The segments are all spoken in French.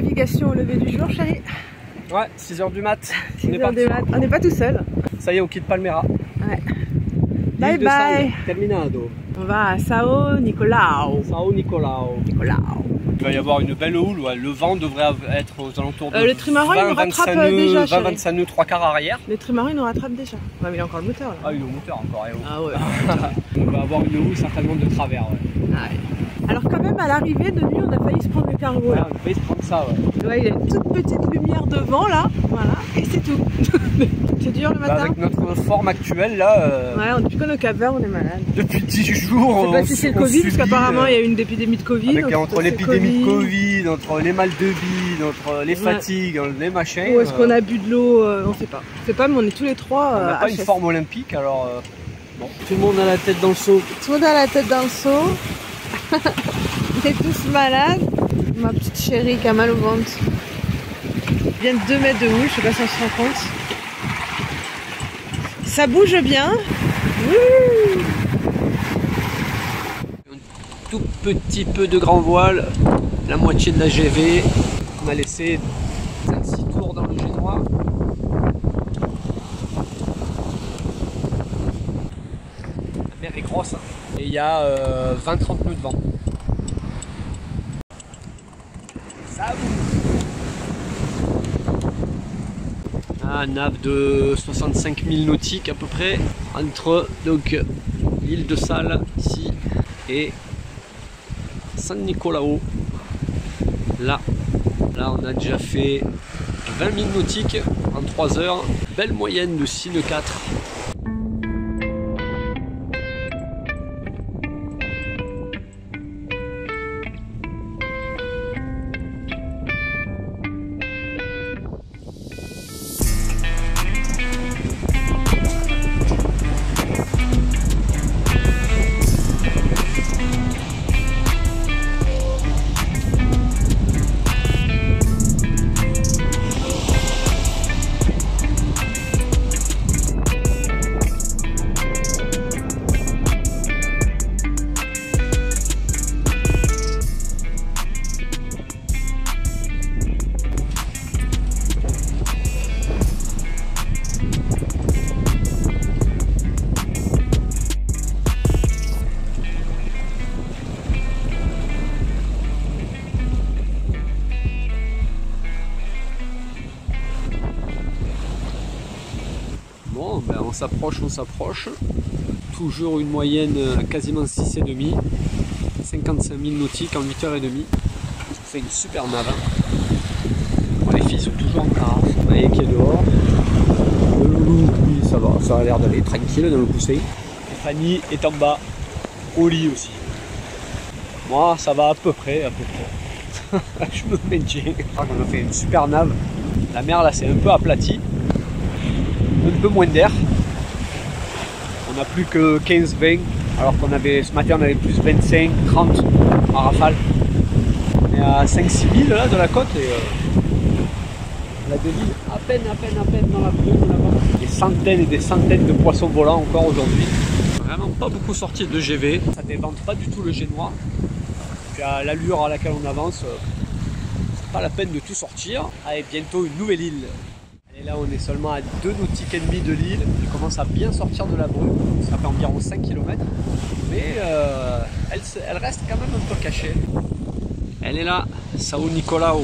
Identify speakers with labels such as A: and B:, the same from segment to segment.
A: navigation au lever du jour, chérie.
B: Ouais, 6 h du mat.
A: 6 h du mat. On n'est pas tout seul.
B: Ça y est, on quitte Palmera.
A: Ouais. Bye bye.
B: Terminado.
A: On va à Sao Nicolau.
B: Sao Nicolau. Il va y avoir une belle houle, ouais. Le vent devrait être aux alentours de
A: le trimaran nous rattrape déjà.
B: 20-25 nœuds, 3 quarts arrière.
A: Le trimaran nous rattrape déjà. Ouais, mais il a encore le moteur là.
B: Ah, il est au moteur encore.
A: Ah ouais.
B: On va avoir une houle certainement de travers. Ouais.
A: Ah ouais. Alors quand même à l'arrivée de nuit on a failli se prendre le cargo.
B: Ouais, on a failli se prendre ça, ouais.
A: Ouais, il y a une toute petite lumière devant là, voilà, et c'est tout. C'est dur le matin.
B: Avec notre forme actuelle là.
A: Ouais, depuis qu'on est au Cap-Vert on est malade.
B: Depuis 10 jours.
A: Je sais pas si c'est le Covid, parce qu'apparemment il y a eu une épidémie de Covid.
B: Avec, entre l'épidémie de Covid, entre les mal de bide, entre les fatigues, les machins.
A: Ou est-ce qu'on a bu de l'eau, on sait pas. Je sais pas, mais on est tous les trois.
B: On n'a pas une forme olympique alors. Bon. Tout le monde a la tête dans le seau.
A: Tout le monde a la tête dans le seau. On est tous malades. Ma petite chérie qui a mal au ventre. Il vient de 2 mètres de houle, je sais pas si on se rend compte. Ça bouge bien. Wouh,
B: un tout petit peu de grand voile, la moitié de la GV. On a laissé 26 tours dans le génois. La mer est grosse, hein. Et il y a 20-30 nœuds de vent. Un nave de 65 000 nautiques à peu près entre donc l'île de Sal ici et San Nicolao. Là on a déjà fait 20 000 nautiques en 3 heures, belle moyenne de 6 nœuds 4. Bon, ben on s'approche. Toujours une moyenne quasiment 6,5. 55 000 nautiques en 8h30. Ça fait une super nave. Bon, les filles sont toujours en carafe. Vous voyez qui est dehors. Le loulou, lui, ça a l'air d'aller tranquille dans le coussin. Et Fanny est en bas, au lit aussi. Moi, ça va à peu près. Je me maintiens. On a fait une super nave. La mer là, c'est un peu aplati. Un peu moins d'air. On n'a plus que 15-20, alors qu'on avait ce matin on avait plus 25-30 en rafale. On est à 5-6 000 là de la côte et la devise à peine dans la brume là-bas. Des centaines et des centaines de poissons volants encore aujourd'hui. Vraiment pas beaucoup sorti de GV, ça n'évente pas du tout le génois. Puis à l'allure à laquelle on avance, c'est pas la peine de tout sortir. Allez, bientôt une nouvelle île. Et là on est seulement à 2 nautiques et demi de l'île, elle commence à bien sortir de la brume, ça fait environ 5 km, mais elle reste quand même un peu cachée. Elle est là, Sao Nicolau.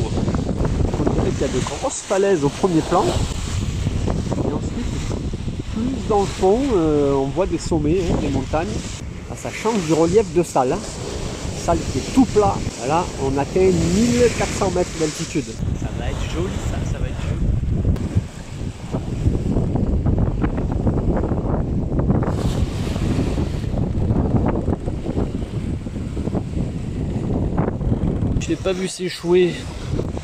B: On dirait qu'il y a de grosses falaises au premier plan, et ensuite plus dans le fond on voit des sommets, hein, des montagnes. Là, ça change du relief de Sal, hein. Sal qui est tout plat, là on atteint 1400 mètres d'altitude. Ça va être joli ça va être joli. Je l'ai pas vu s'échouer,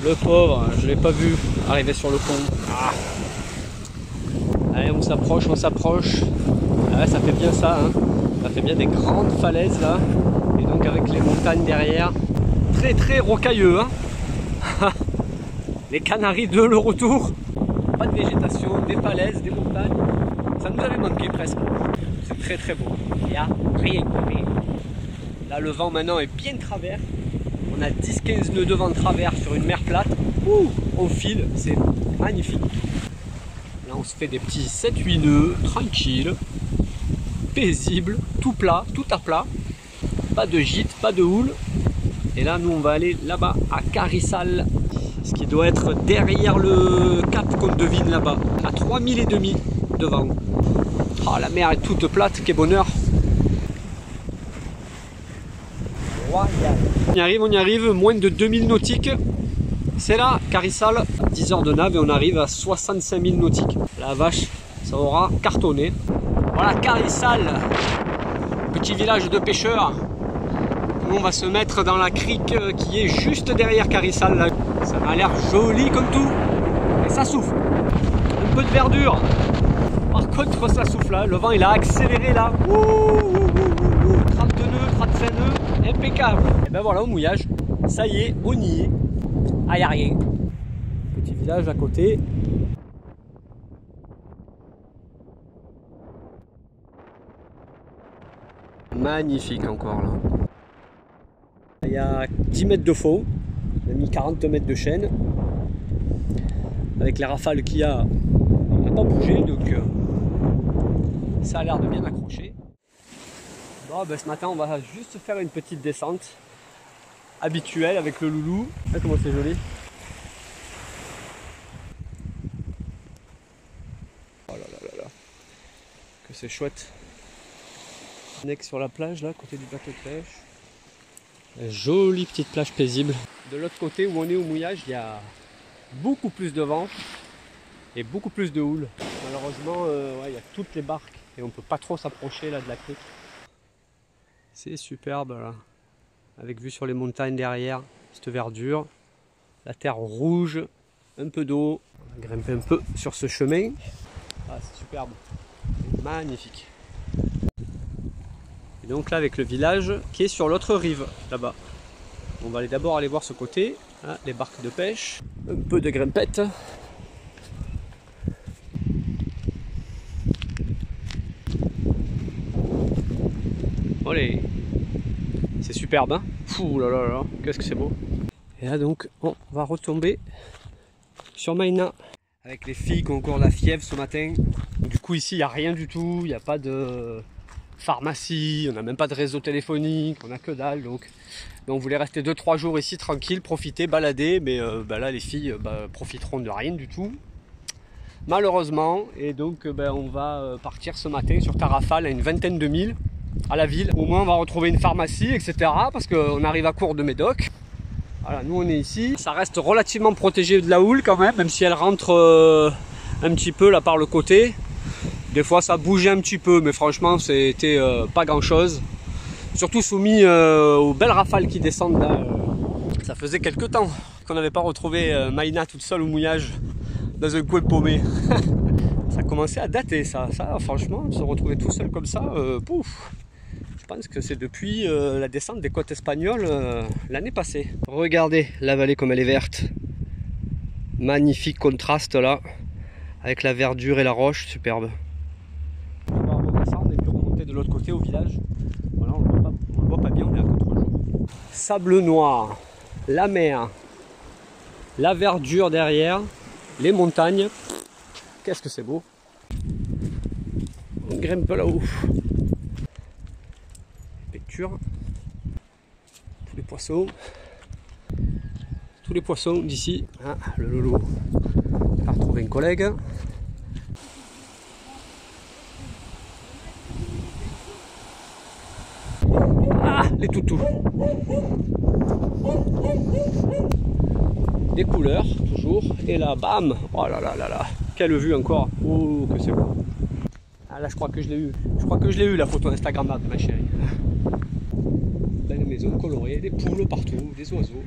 B: le pauvre, je l'ai pas vu arriver sur le pont. Ah. Allez, on s'approche. Ah ouais, ça fait bien ça, hein. Ça fait bien des grandes falaises là, et donc avec les montagnes derrière, très rocailleux, hein. Les Canaries de le retour, pas de végétation, des falaises, des montagnes, ça nous avait manqué presque. C'est très beau, il n'y a rien. Là le vent maintenant est bien travers. On a 10-15 nœuds de vent de travers sur une mer plate. on file, c'est magnifique. Là on se fait des petits 7-8 nœuds, tranquille, paisible, tout plat, tout à plat, pas de gîte, pas de houle. Et là nous on va aller là-bas à Carissal, ce qui doit être derrière le cap qu'on devine là-bas, à 3000 de vent. Oh, la mer est toute plate, quel bonheur. Royal. On y arrive, moins de 2000 nautiques. C'est là, Carissal, 10 heures de nave et on arrive à 65 000 nautiques. La vache, ça aura cartonné. Voilà, Carissal, petit village de pêcheurs. Nous, on va se mettre dans la crique qui est juste derrière Carissal. Là. Ça m'a l'air joli comme tout. Et ça souffle. Un peu de verdure. Par contre, ça souffle là. Le vent, il a accéléré là. 32 nœuds, 35 nœuds. Impeccable. Et ben voilà, au mouillage. Ça y est, on y est. Ah, y a rien. Petit village à côté. Magnifique encore là. Il y a 10 mètres de fond. On a mis 40 mètres de chaîne. Avec les rafales qu'il y a, on n'a pas bougé. Donc ça a l'air de bien accrocher. Bon, ben, ce matin, on va juste faire une petite descente habituelle avec le loulou. Ah, comment c'est joli. Oh là là là là. Que c'est chouette. Next sur la plage, là, côté du bateau de pêche. Une jolie petite plage paisible. De l'autre côté où on est au mouillage, il y a beaucoup plus de vent et beaucoup plus de houle. Malheureusement, ouais, il y a toutes les barques et on peut pas trop s'approcher là de la crique. C'est superbe là, avec vue sur les montagnes derrière, cette verdure, la terre rouge, un peu d'eau. On va grimper un peu sur ce chemin. Ah, c'est superbe, c'est magnifique. Et donc là avec le village qui est sur l'autre rive là-bas. On va d'abord aller voir ce côté, hein, les barques de pêche, un peu de grimpette. Allez, c'est superbe, hein. Fou là là là, qu'est-ce que c'est beau. Et là donc on va retomber sur Maïna avec les filles qui ont encore la fièvre ce matin. Du coup ici il n'y a rien du tout, il n'y a pas de pharmacie, on n'a même pas de réseau téléphonique, on n'a que dalle. Donc on voulait rester 2-3 jours ici tranquille, profiter, balader, mais là les filles profiteront de rien du tout. Malheureusement, et donc on va partir ce matin sur Tarrafal à une vingtaine de milles à la ville. Au moins on va retrouver une pharmacie, etc. parce qu'on arrive à court de médoc. Voilà, nous on est ici. Ça reste relativement protégé de la houle quand même si elle rentre un petit peu là par le côté. Des fois ça bougeait un petit peu, mais franchement c'était pas grand chose. Surtout soumis aux belles rafales qui descendent là. Ça faisait quelques temps qu'on n'avait pas retrouvé Maïna toute seule au mouillage dans un coin paumé. Ça commençait à dater ça franchement, se retrouver tout seul comme ça, pouf. Je pense que c'est depuis la descente des côtes espagnoles l'année passée. Regardez la vallée comme elle est verte. Magnifique contraste là, avec la verdure et la roche, superbe. On va redescendre et puis remonter de l'autre côté au village. Voilà, on ne le voit pas bien, on est à contre-jour. Sable noir, la mer, la verdure derrière, les montagnes. Qu'est-ce que c'est beau. On grimpe là-haut. Pecture. Tous les poissons d'ici. Ah, le loulou va retrouver un collègue. Ah, les toutous. Des couleurs, toujours. Et là, bam. Oh là là là là. Quelle vue encore. Oh, que c'est beau. Ah là, je crois que je l'ai eu. Je crois que je l'ai eu, la photo Instagram de ma chérie. Belle maison colorée, des poules partout, des oiseaux.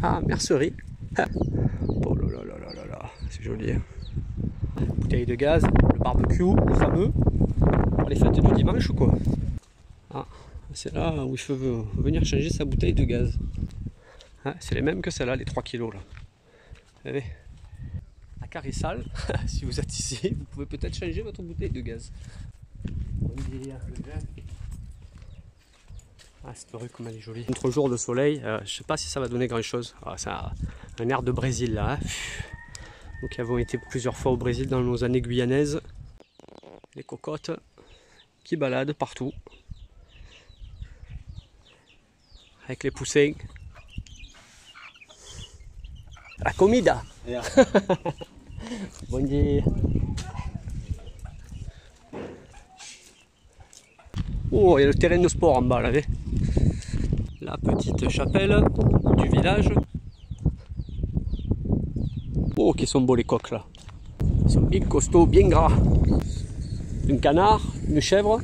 B: Ah, mercerie. Oh là là là là là là. C'est joli. Bouteille de gaz, le barbecue, le fameux. Pour les fêtes du dimanche ou quoi. Ah, c'est là où il faut venir changer sa bouteille de gaz. Ah, c'est les mêmes que celle-là, les 3 kilos là. Allez. À Carissal, si vous êtes ici, vous pouvez peut-être changer votre bouteille de gaz. Ah, cette rue comme elle est jolie. Autre jour de soleil, je sais pas si ça va donner grand chose. Ah, c'est un air de Brésil là. Hein. Nous qui avons été plusieurs fois au Brésil dans nos années guyanaises. Les cocottes qui baladent partout. Avec les poussins. La comida. Yeah. Bon dia. Oh, il y a le terrain de sport en bas là. La petite chapelle du village. Oh, qui sont beaux les coqs là. Ils sont bien costauds, bien gras. Un canard, une chèvre.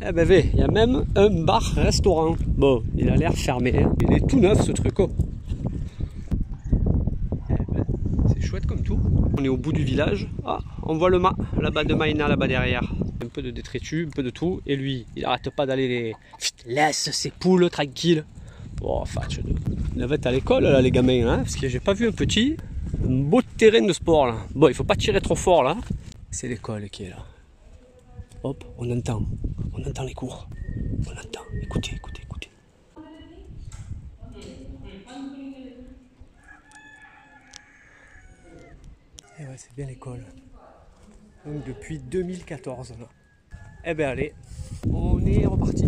B: Eh ben, il y a même un bar-restaurant. Bon, il a l'air fermé. Hein. Il est tout neuf ce truc. Oh. Eh ben, c'est chouette comme tout. On est au bout du village. Ah, on voit le mât là-bas de Maïna, là-bas derrière. Un peu de détritus, un peu de tout. Et lui, il arrête pas d'aller les... Laisse ces poules tranquilles. Oh, fatch. Il va être à l'école là, les gamins. Hein, parce que j'ai pas vu un petit. Un beau terrain de sport là. Bon, il faut pas tirer trop fort là. C'est l'école qui est là. Hop, on entend les cours. On entend. Écoutez, écoutez, écoutez. Eh ouais, c'est bien l'école. Donc depuis 2014 là. Eh ben allez, on est reparti.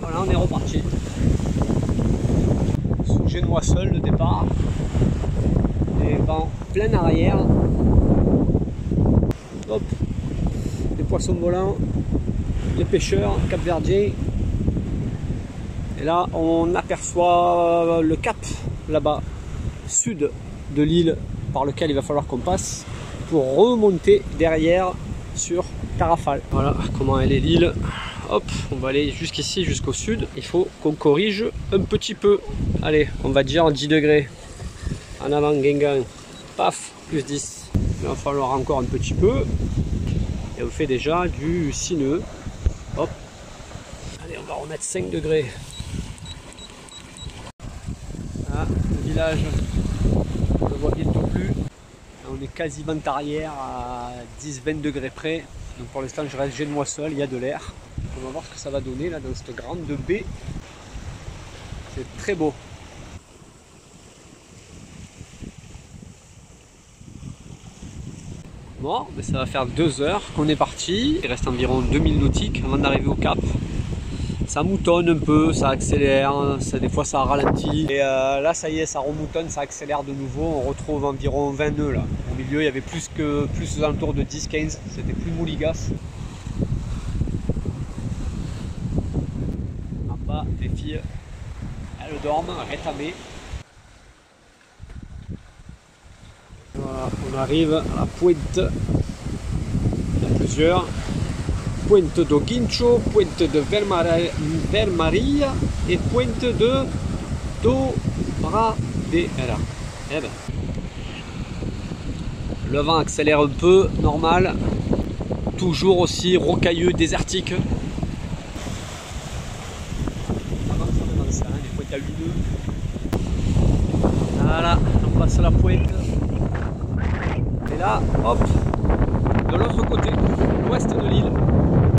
B: Voilà, on est reparti. Sous Génois seul le départ. Et vent plein arrière. Hop, les poissons volants, les pêcheurs capverdiens. Et là, on aperçoit le cap là-bas, sud de l'île par lequel il va falloir qu'on passe pour remonter derrière sur Tarrafal. Voilà comment elle est l'île. Hop, on va aller jusqu'ici, jusqu'au sud. Il faut qu'on corrige un petit peu. Allez, on va dire 10 degrés. En avant, Guingamp. Paf, plus 10. Il va falloir encore un petit peu. Et on fait déjà du 6 nœuds. Hop. Allez, on va remettre 5 degrés. Ah, le village, on ne le voit bientôt plus. Là, on est quasiment arrière à 10-20 degrés près. Donc pour l'instant, je reste Génois seul, il y a de l'air. On va voir ce que ça va donner là dans cette grande baie. C'est très beau. Bon, mais ça va faire 2 heures qu'on est parti. Il reste environ 2000 nautiques avant d'arriver au cap. Ça moutonne un peu, ça accélère, des fois ça ralentit. Et là ça y est, ça remoutonne, ça accélère de nouveau. On retrouve environ 20 nœuds là. Au milieu il y avait plus aux alentours de 10-15, c'était plus mouligasse. En bas, les filles, elles dorment, rétamées. Voilà, on arrive à la pointe, il y a plusieurs, pointe do Guincho, pointe de Vermaria et pointe de Dobradera. Eh ben. Le vent accélère un peu, normal, toujours aussi rocailleux, désertique. Ça, hein, les pointes à 8 nœuds. Voilà, on passe à la pointe. Et là, hop, de l'autre côté, ouest de l'île.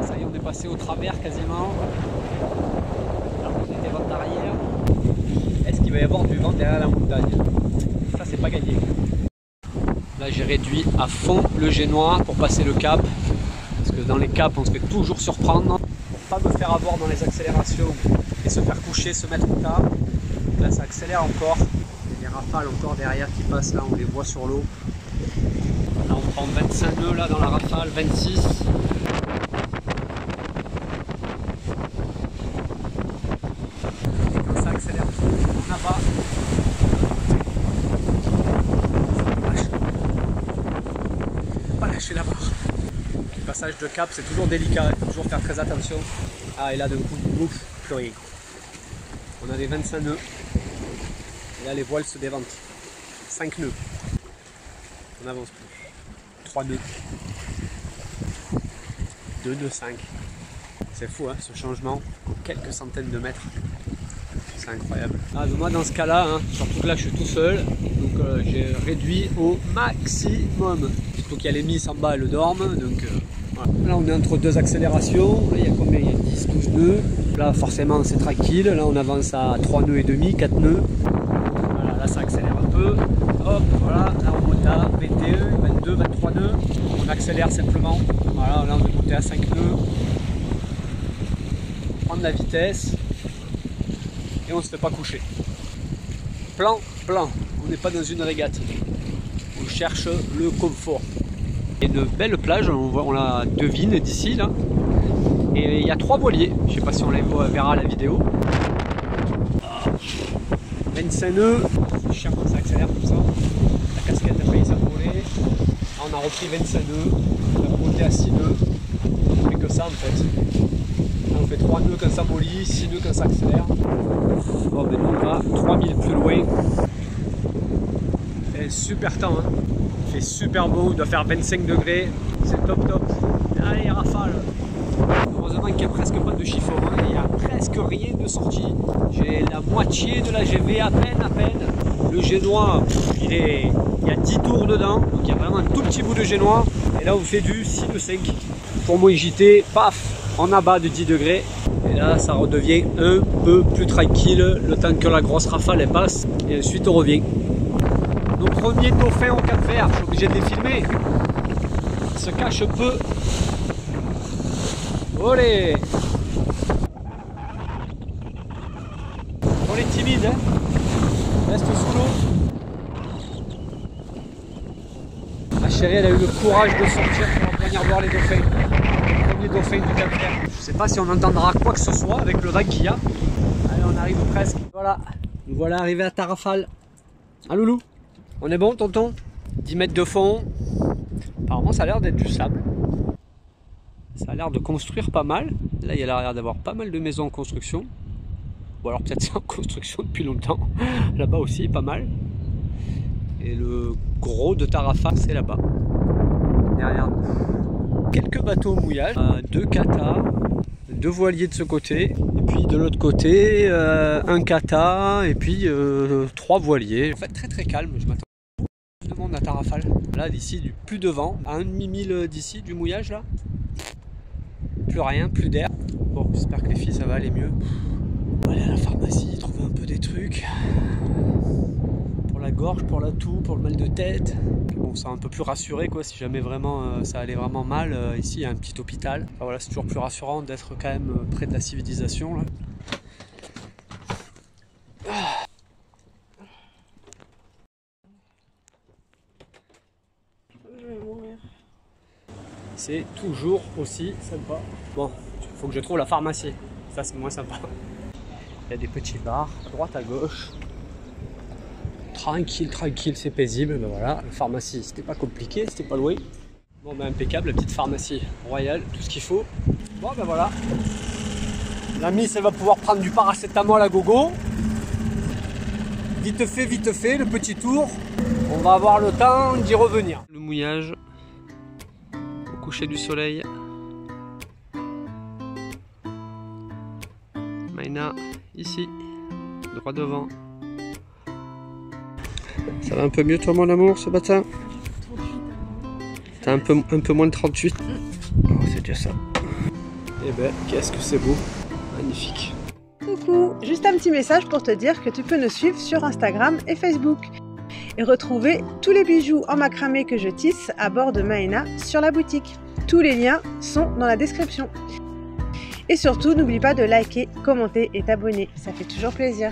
B: Ça y est, on est passé au travers quasiment. Alors on était vent arrière. Est-ce qu'il va y avoir du vent derrière la montagne? Ça, c'est pas gagné. Là, j'ai réduit à fond le génois pour passer le cap. Parce que dans les caps, on se fait toujours surprendre. Pour pas me faire avoir dans les accélérations et se faire coucher, se mettre au tard. Là, ça accélère encore. Il y a des rafales encore derrière qui passent là, on les voit sur l'eau. Là on prend 25 nœuds là dans la rafale, 26. Et quand ça accélère, on abat. Pas lâcher la barre. Le passage de cap c'est toujours délicat, il faut toujours faire très attention. Ah et là d'un coup, ouf, plus rien. On a des 25 nœuds. Et là les voiles se déventent. 5 nœuds. On n'avance plus. 3 nœuds. 2 nœuds 5. C'est fou hein, ce changement en quelques centaines de mètres. C'est incroyable. Ah, moi dans ce cas là, hein, surtout que là je suis tout seul, donc j'ai réduit au maximum. Surtout qu'il y a les miss en bas, elles dorment, donc Là on est entre deux accélérations, là il y a combien? Il y a 10-12 nœuds. Là forcément c'est tranquille, là on avance à 3 nœuds et demi, 4 nœuds. Voilà, là ça accélère un peu. Hop, voilà, là on monte à 21, 22, 23 nœuds. On accélère simplement. Voilà, là on est monté à 5 nœuds. Prendre la vitesse. Et on ne se fait pas coucher. Plan, on n'est pas dans une régate. On cherche le confort. Il y a une belle plage, on la devine d'ici là. Et il y a 3 voiliers. Je ne sais pas si on les verra à la vidéo. 25 nœuds. C'est chiant quand ça accélère comme ça. La casquette a failli s'envoler. On a repris 25 nœuds. On a monté à 6 nœuds. On fait que ça en fait. On fait 3 nœuds quand ça mollit, 6 nœuds quand ça accélère. Bon ben nous on va 3000 plus loin. Et super temps hein. Il fait super beau, il doit faire 25 degrés. C'est top. Allez rafale. Heureusement qu'il n'y a presque pas de chiffon, hein. Il n'y a presque rien de sorti. J'ai la moitié de la GV à peine. Le génois, il y a 10 tours dedans, donc il y a vraiment un tout petit bout de génois. Et là on fait du 6 de 5. Pour moi JT, paf, en abat de 10 degrés. Et là ça redevient un peu plus tranquille le temps que la grosse rafale elle passe. Et ensuite on revient. Nos premiers dauphins au Cap Vert, je suis obligé de les filmer. Ils se cachent peu. Olé! On est timide, hein? Reste sous l'eau. Ma chérie, elle a eu le courage de sortir pour venir voir les dauphins. Les premiers dauphins du Cap Vert. Je sais pas si on entendra quoi que ce soit avec le vent qu'il y a. Allez, on arrive presque. Voilà, nous voilà arrivés à Tarrafal. Ah loulou, on est bon tonton? 10 mètres de fond. Apparemment ça a l'air d'être du sable. Ça a l'air de construire pas mal. Là, il y a l'air d'avoir pas mal de maisons en construction. Ou alors peut-être c'est en construction depuis longtemps. Là-bas aussi, pas mal. Et le gros de Tarrafal, c'est là-bas. Derrière nous. Quelques bateaux au mouillage. 2 katas, 2 voiliers de ce côté. Et puis de l'autre côté, un kata. Et puis 3 voiliers. En fait, très calme. Je m'attends à plus de monde à Tarrafal. Là, d'ici, plus de vent. À 1,5 d'ici, du mouillage là. Plus rien, plus d'air. Bon, j'espère que les filles ça va aller mieux. On va aller à la pharmacie, trouver un peu des trucs. Pour la gorge, pour la toux, pour le mal de tête. Bon, ça un peu plus rassuré quoi, si jamais vraiment ça allait vraiment mal. Ici il y a un petit hôpital. Enfin, voilà, c'est toujours plus rassurant d'être quand même près de la civilisation là. C'est toujours aussi sympa. Bon, il faut que je trouve la pharmacie. Ça, c'est moins sympa. Il y a des petits bars à droite, à gauche. Tranquille, c'est paisible. Ben voilà, la pharmacie, c'était pas compliqué, c'était pas loin. Bon, ben impeccable, la petite pharmacie royale, tout ce qu'il faut. Bon, ben voilà. La miss, elle va pouvoir prendre du paracétamol à gogo. Vite fait, le petit tour. On va avoir le temps d'y revenir. Le mouillage. Coucher du soleil. Maïna, ici, droit devant. Ça va un peu mieux toi mon amour ce matin? T'as un peu moins de 38. Oh, c'est déjà ça. Eh ben, qu'est-ce que c'est beau. Magnifique.
A: Coucou, juste un petit message pour te dire que tu peux nous suivre sur Instagram et Facebook. Et retrouver tous les bijoux en macramé que je tisse à bord de Maïna sur la boutique. Tous les liens sont dans la description. Et surtout, n'oublie pas de liker, commenter et t'abonner. Ça fait toujours plaisir.